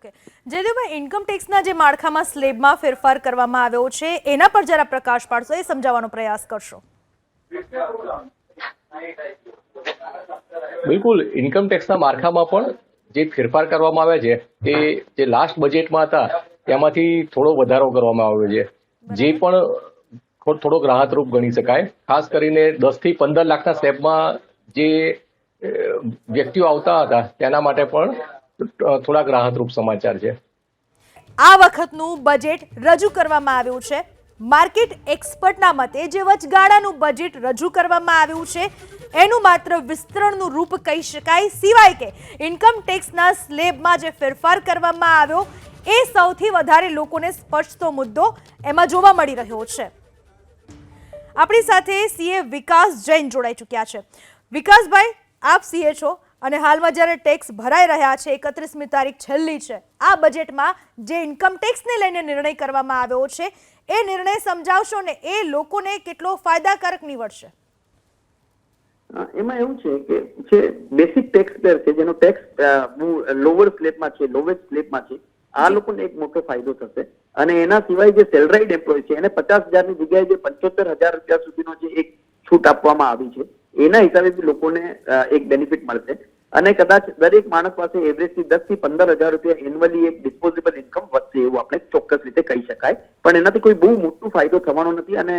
Okay, Jaydevbhai, income ટેક્સના જે માળખામાં સ્લેબમાં ફેરફાર કરવામાં આવ્યો છે એના પર જરા પ્રકાશ પાડશો, એ સમજાવવાનો પ્રયાસ કરશો. બિલકુલ, ઇન્કમ ટેક્સના માળખામાં પણ જે ફેરફાર કરવામાં આવ્યા છે તે જે લાસ્ટ બજેટમાં હતા તેમાંથી થોડો વધારો કરવામાં આવ્યો છે, જે પણ થોડોક રાહતરૂપ ગણી શકાય. ખાસ કરીને 10 થી 15 લાખના સ્લેબમાં જે વ્યક્તિઓ આવતા હતા તેના માટે પણ થોડાક રાહતરૂપ સમાચાર છે. આ વખતનું બજેટ રજૂ કરવામાં આવ્યું છે. માર્કેટ એક્સપર્ટના મતે જે વચગાળાનું બજેટ રજૂ કરવામાં આવ્યું છે એનું માત્ર વિસ્તરણનું રૂપ કહી શકાય, સિવાય કે ઇન્કમ ટેક્સના સ્લેબમાં જે ફેરફાર કરવામાં આવ્યો એ સૌથી વધારે લોકોને સ્પર્શતો મુદ્દો એમાં જોવા મળી રહ્યો છે. આપણી સાથે સીએ વિકાસ જૈન જોડાઈ ચૂક્યા છે. વિકાસભાઈ, આપ સીએ છો અને હાલમાં જ્યારે ટેક્સ ભરાઈ રહ્યા છે, 31મી તારીખ છેલ્લી છે, આ બજેટમાં જે ઇન્કમ ટેક્સને લઈને નિર્ણય કરવામાં આવ્યો છે એ નિર્ણય સમજાવશો ને એ લોકોને કેટલો ફાયદાકારક નીવડશે? એમાં એવું છે કે જે બેસિક ટેક્સ પેર છે, જેનો ટેક્સ લોઅર સ્લેબમાં છે, લોવેસ્ટ સ્લેબમાં છે, આ લોકોને એક મોટો ફાયદો થશે. અને એના સિવાય જે સેલરાઈડ એમ્પ્લોય છે એને 50,000ની જગ્યાએ જે 75,000 રૂપિયા સુધીનો જે એક છૂટ આપવામાં આવી છે એના હિસાબે બી લોકોને એક બેનિફિટ મળશે. અને કદાચ દરેક માણસ પાસે એવરેજથી 10 થી 15,000 રૂપિયા એન્યુઅલી એક ડિસ્પોઝેબલ ઇન્કમ વધશે એવું આપણે ચોક્કસ રીતે કહી શકાય. પણ એનાથી કોઈ બહુ મોટો ફાયદો થવાનો નથી. અને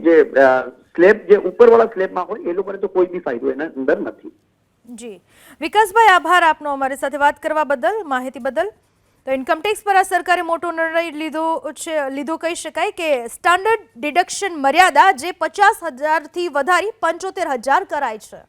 જે સ્લેબ જે ઉપરવાળા સ્લેબમાં હોય એ લોકોને તો કોઈ બી ફાયદો એના અંદર નથી. જી વિકાસભાઈ, આભાર આપનો અમારી સાથે વાત કરવા બદલ, માહિતી બદલ. તો ઇન્કમ ટેક્સ પર આ સરકારે મોટો નિર્ણય લીધો કહી શકાય કે સ્ટાન્ડર્ડ ડિડક્શન મર્યાદા જે 50,000થી વધારી 75,000 કરાય છે.